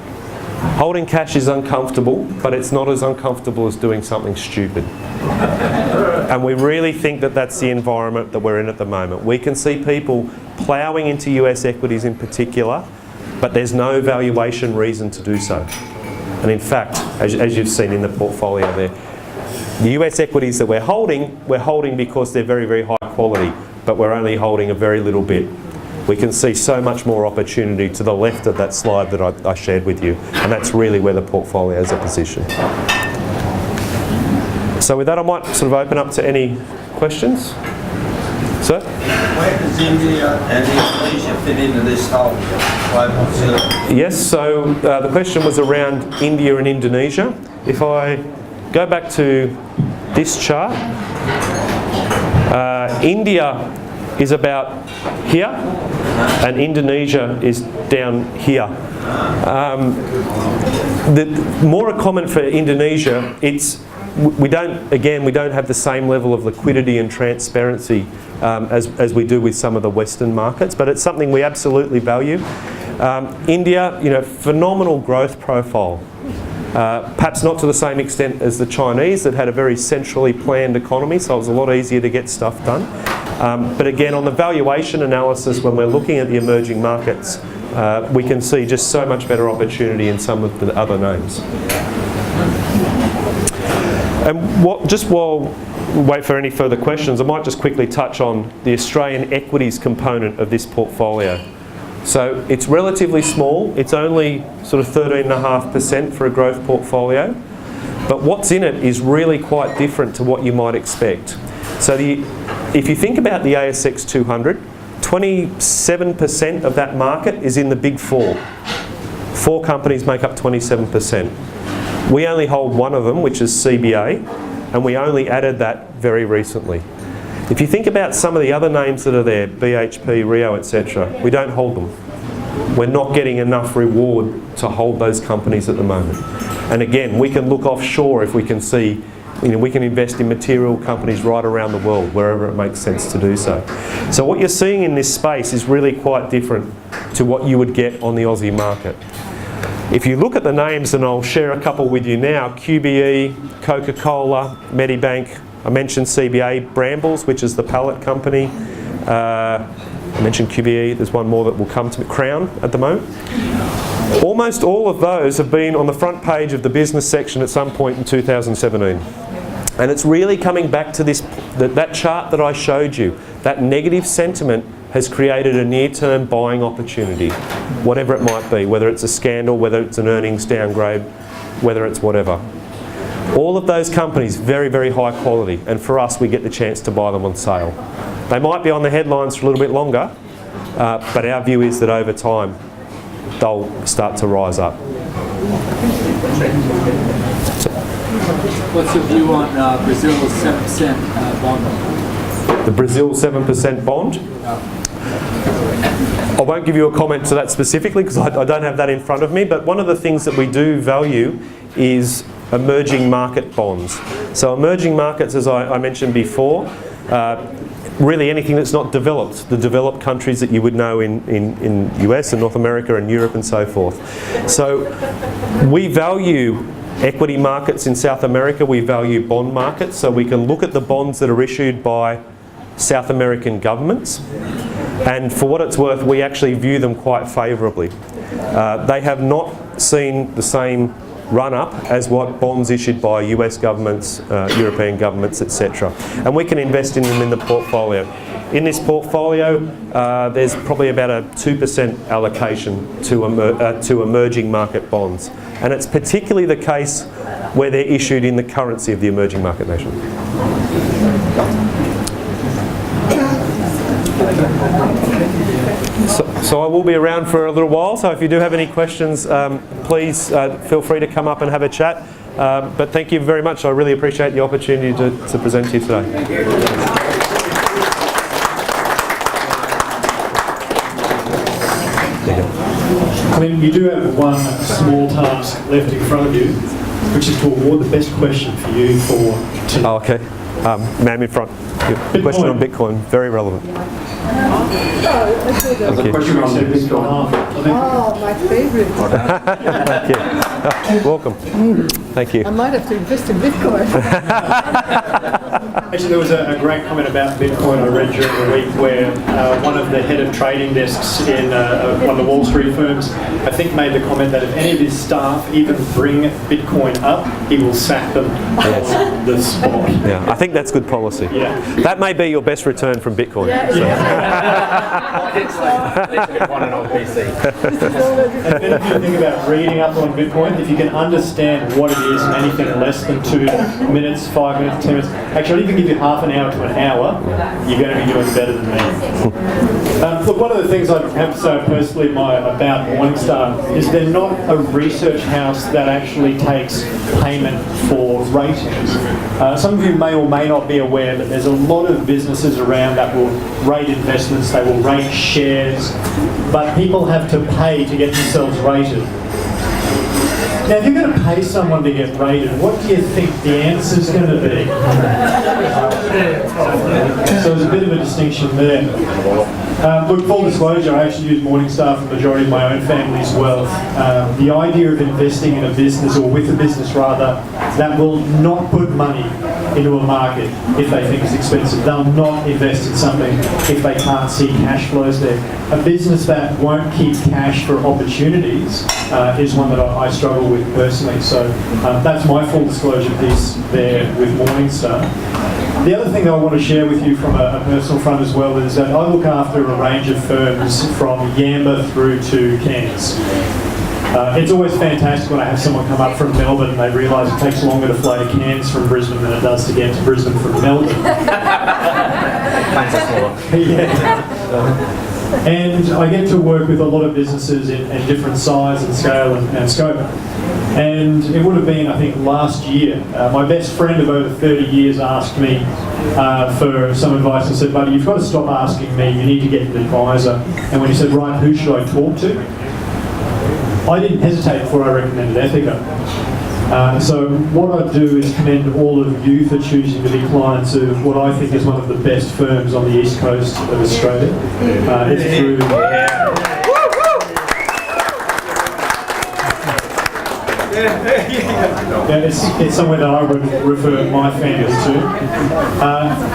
Holding cash is uncomfortable, but it's not as uncomfortable as doing something stupid. And we really think that that's the environment that we're in at the moment. We can see people ploughing into US equities in particular, but there's no valuation reason to do so. And in fact, as you've seen in the portfolio there, the US equities that we're holding because they're very, very high quality, but we're only holding a very little bit. We can see so much more opportunity to the left of that slide that I shared with you, and that's really where the portfolios are positioned. So with that, I might sort of open up to any questions. Sir? Where does India and Indonesia fit into this whole global system? Yes, so the question was around India and Indonesia. If I go back to this chart, India is about here, and Indonesia is down here. More a comment for Indonesia, we don't have the same level of liquidity and transparency as we do with some of the Western markets, but it's something we absolutely value. India, phenomenal growth profile. Perhaps not to the same extent as the Chinese that had a very centrally planned economy, so it was a lot easier to get stuff done. But again, on the valuation analysis, when we're looking at the emerging markets, we can see just so much better opportunity in some of the other names. And just while we wait for any further questions, I might just quickly touch on the Australian equities component of this portfolio. So it's relatively small. It's only sort of 13.5% for a growth portfolio. But what's in it is really quite different to what you might expect. So if you think about the ASX 200, 27% of that market is in the big four. 4 companies make up 27%. We only hold one of them, which is CBA, and we only added that very recently. If you think about some of the other names that are there, BHP, Rio, etc., we don't hold them. We're not getting enough reward to hold those companies at the moment. And again, we can look offshore if we can see, we can invest in material companies right around the world, wherever it makes sense to do so. So what you're seeing in this space is really quite different to what you would get on the Aussie market. If you look at the names, and I'll share a couple with you now, QBE, Coca-Cola, Medibank, I mentioned CBA, Brambles, which is the pallet company. I mentioned QBE, there's one more that will come to me, Crown at the moment. Almost all of those have been on the front page of the business section at some point in 2017. And it's really coming back to this, that chart that I showed you. That negative sentiment has created a near-term buying opportunity, whatever it might be, whether it's a scandal, whether it's an earnings downgrade, whether it's whatever. All of those companies, very, very high quality, and for us, we get the chance to buy them on sale. They might be on the headlines for a little bit longer, but our view is that over time, they'll start to rise up. What's your view on Brazil's 7% bond? The Brazil 7% bond? I won't give you a comment to that specifically because I don't have that in front of me, but one of the things that we do value is emerging market bonds. So emerging markets, as I mentioned before, really anything that's not developed, the developed countries that you would know in US and North America and Europe and so forth. So we value equity markets in South America, we value bond markets, so we can look at the bonds that are issued by South American governments, and for what it's worth, we actually view them quite favourably. They have not seen the same run-up as what bonds issued by US governments, European governments, etc. And we can invest in them in the portfolio. In this portfolio, there's probably about a 2% allocation to emerging market bonds. And it's particularly the case where they're issued in the currency of the emerging market nation. So I will be around for a little while, so if you do have any questions, please feel free to come up and have a chat. But thank you very much. I really appreciate the opportunity to present to you today. I mean, you do have one small task left in front of you, which is to award the best question for you for today. Oh, okay. Man in front. Your question on Bitcoin, very relevant. Thank you. Question on Bitcoin. Oh, my favourite. Thank you. Welcome. Thank you. I might have to invest in Bitcoin. Actually, there was a great comment about Bitcoin I read during the week where one of the head of trading desks in one of the Wall Street firms, I think, made the comment that if any of his staff even bring Bitcoin up, he will sack them on the spot. Yeah, I think that's good policy. Yeah. That may be your best return from Bitcoin. And then if you think about reading up on Bitcoin, if you can understand what it is in anything less than 2 minutes, 5 minutes, 10 minutes, actually I'll even give you half an hour to an hour, you're going to be doing better than me. Look, one of the things I have to say personally about Morningstar is they're not a research house that actually takes payment for ratings. Some of you may or may not be aware that there's a lot of businesses around that will rate investments, they will rate shares, but people have to pay to get themselves rated. Now, if you're going to pay someone to get rated, what do you think the answer's going to be? So there's a bit of a distinction there. Look, full disclosure, I actually use Morningstar for the majority of my own family's wealth. The idea of investing in a business, or with a business rather, that will not put money into a market if they think it's expensive. They'll not invest in something if they can't see cash flows there. A business that won't keep cash for opportunities is one that I struggle with personally. So that's my full disclosure piece there with Morningstar. The other thing that I want to share with you from a personal front as well is that I look after a range of firms from Yamba through to Cairns. It's always fantastic when I have someone come up from Melbourne and they realise it takes longer to fly to Cairns from Brisbane than it does to get to Brisbane from Melbourne. And I get to work with a lot of businesses in different size and scale and scope. And it would have been, I think, last year, my best friend of over 30 years asked me for some advice and said, buddy, you've got to stop asking me, you need to get an advisor. And when he said, right, who should I talk to? I didn't hesitate before I recommended Ethica. So what I do is commend all of you for choosing to be clients of what I think is one of the best firms on the east coast of Australia. It's through... It's somewhere that I would refer my family to.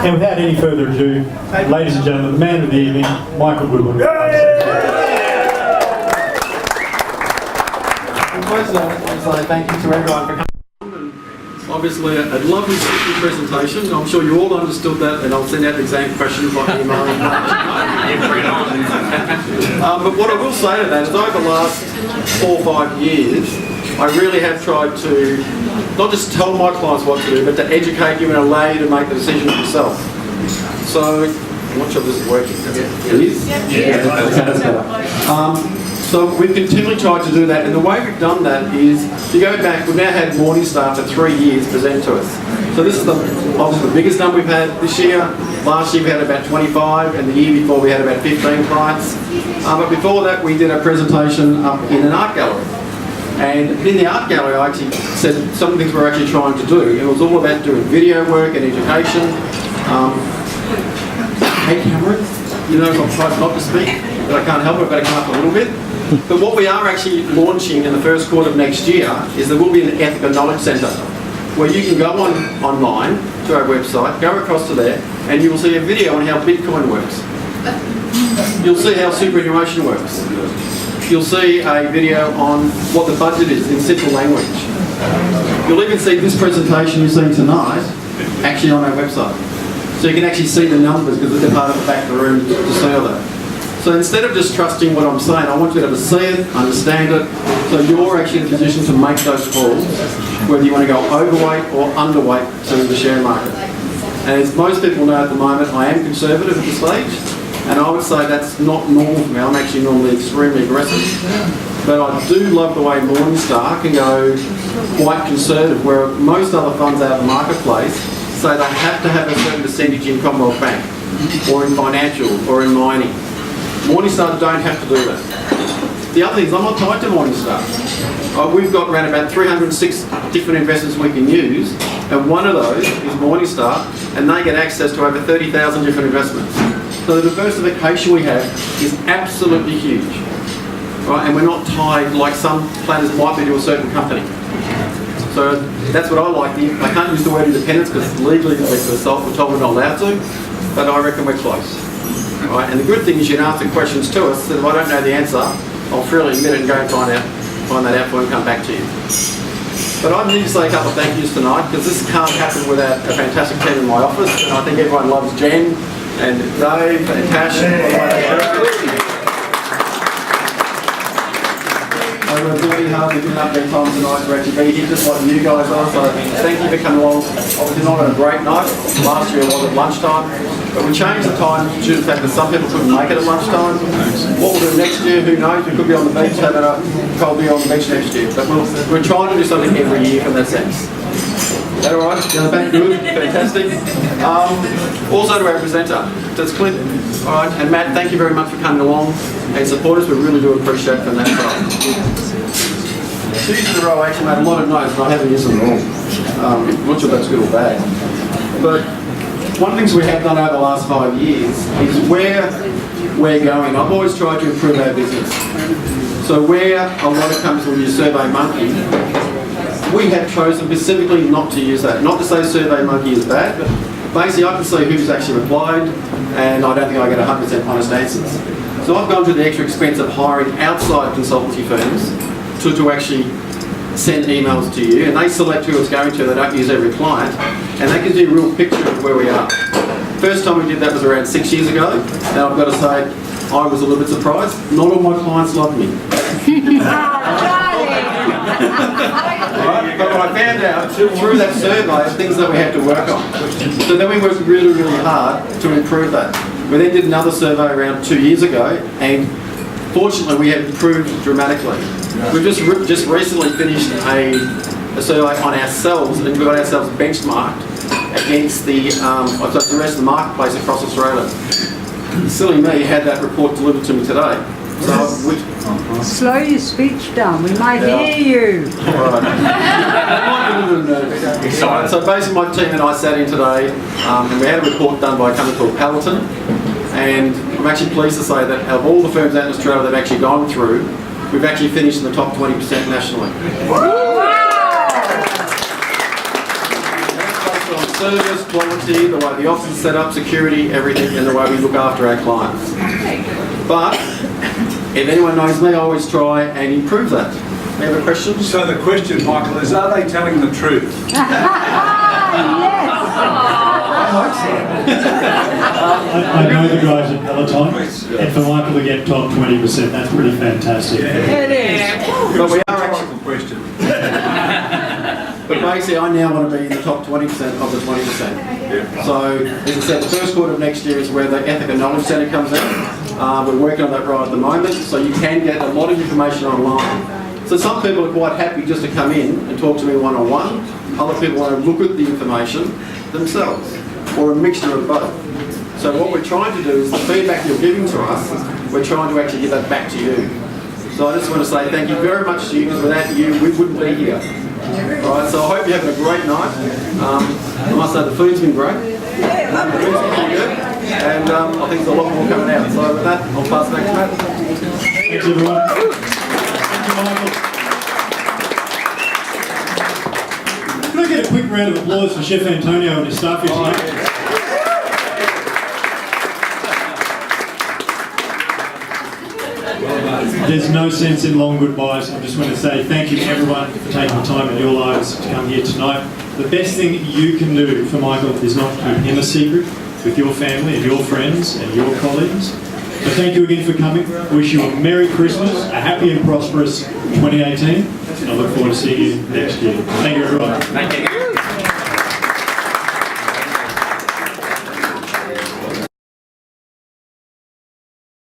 And without any further ado, ladies and gentlemen, the man of the evening, Michael Goodwin. Thank you to everyone for coming. Obviously, a lovely presentation. I'm sure you all understood that, and I'll send out the exam questions by email. But what I will say to that is, over the last 4 or 5 years, I really have tried to not just tell my clients what to do, but to educate you and allow you to make the decision yourself. So, I'm not sure if this is working. It is? Yeah. So we've continually tried to do that, and the way we've done that is, if you go back, we've now had Morningstar for 3 years present to us. So this is obviously the biggest number we've had this year. Last year we had about 25, and the year before we had about 15 clients. But before that we did a presentation up in an art gallery. And in the art gallery I actually said some of the things we're actually trying to do. It was all about doing video work and education. Hey Cameron, you know I've tried not to speak, but I can't help it, but I come up a little bit. But what we are actually launching in the first quarter of next year is there will be an Ethica Knowledge Centre where you can go online to our website, go across to there, and you will see a video on how Bitcoin works. You'll see how superannuation works. You'll see a video on what the budget is in simple language. You'll even see this presentation you've seen tonight actually on our website. So you can actually see the numbers because they're part of the back of the room to see all that. So instead of just trusting what I'm saying, I want you to be able to see it, understand it, so you're actually in a position to make those calls, whether you want to go overweight or underweight to the share market. And as most people know at the moment, I am conservative at this stage, and I would say that's not normal for me. I'm actually normally extremely aggressive. But I do love the way Morningstar can go quite conservative, where most other funds out of the marketplace say they have to have a certain percentage in Commonwealth Bank, or in financial, or in mining. Morningstar don't have to do that. The other thing is I'm not tied to Morningstar. We've got around about 306 different investments we can use, and one of those is Morningstar, and they get access to over 30,000 different investments. So the diversification we have is absolutely huge, right? And we're not tied like some planners might be to a certain company. So that's what I like. I can't use the word independence because legally we're told we're not allowed to, but I reckon we're close. Right, and the good thing is you can ask the questions to us, so if I don't know the answer, I'll freely admit it and go and find that out for you and come back to you. But I need to say a couple of thank yous tonight, because this can't happen without a fantastic team in my office, and I think everyone loves Jen and Dave and Cash. They were really hard to get up their time tonight to actually be here, just like you guys are, so thank you for coming along. Obviously not on a great night. Last year it was at lunchtime, but we changed the time due to the fact that some people couldn't make it at lunchtime. What we'll do next year, who knows? We could be on the beach, having a cold beer on the beach next year, but we're trying to do something every year from that sense. Is that alright? You're back good? Fantastic. Also to our presenter, that's Clint. Alright, and Matt, thank you very much for coming along and support us. We really do appreciate from that side. 2 years in a row I actually made a lot of notes, and I haven't used them all. I'm not sure if that's good or bad. But one of the things we have done over the last 5 years is where we're going. I've always tried to improve our business. So where a lot of companies will use SurveyMonkey, we have chosen specifically not to use that. Not to say SurveyMonkey is bad, but basically I can see who's actually replied, and I don't think I get 100% honest answers. So I've gone to the extra expense of hiring outside consultancy firms to actually send emails to you, and they select who it's going to. They don't use every client, and that gives you a real picture of where we are. First time we did that was around 6 years ago, and I've got to say, I was a little bit surprised. Not all my clients love me. Right? But what I found out through that survey are things that we had to work on. So then we worked really, really hard to improve that. We then did another survey around 2 years ago, and fortunately we have improved dramatically. We've just recently finished a survey on ourselves, and we got ourselves benchmarked against the rest of the marketplace across Australia. Silly me had that report delivered to me today. So, Slow your speech down, we might hear you. Alright. So basically my team and I sat in today and we had a report done by a company called Peloton, and I'm actually pleased to say that of all the firms out in Australia that have actually gone through, we've actually finished in the top 20% nationally. On service, quality, the way the office is set up, security, everything, and the way we look after our clients. But if anyone knows me, I always try and improve that. You have a question? So the question, Michael, is are they telling the truth? I know the guys at Peloton, and for Michael to get top 20%, that's pretty fantastic. It is. But we are actually... Question. But basically, I now want to be in the top 20% of the 20%. So, as I said, the first quarter of next year is where the Ethica Knowledge Centre comes in. We're working on that right at the moment, so you can get a lot of information online. So some people are quite happy just to come in and talk to me one-on-one. Other people want to look at the information themselves, or a mixture of both. So what we're trying to do is the feedback you're giving to us, we're trying to actually give that back to you. So I just want to say thank you very much to you, because without you, we wouldn't be here. Alright, so I hope you're having a great night. I must say the food's been great. The food's been pretty good. And I think there's a lot more coming out. So with that, I'll pass it back to Matt. Thanks everyone. Thank you, Michael. Can I get a quick round of applause for Chef Antonio and his staff here tonight? There's no sense in long goodbyes. I just want to say thank you to everyone for taking the time in your lives to come here tonight. The best thing you can do for Michael is not keep him a secret with your family and your friends and your colleagues. So thank you again for coming. I wish you a Merry Christmas, a happy and prosperous 2018, and I look forward to seeing you next year. Thank you everyone. Thank you.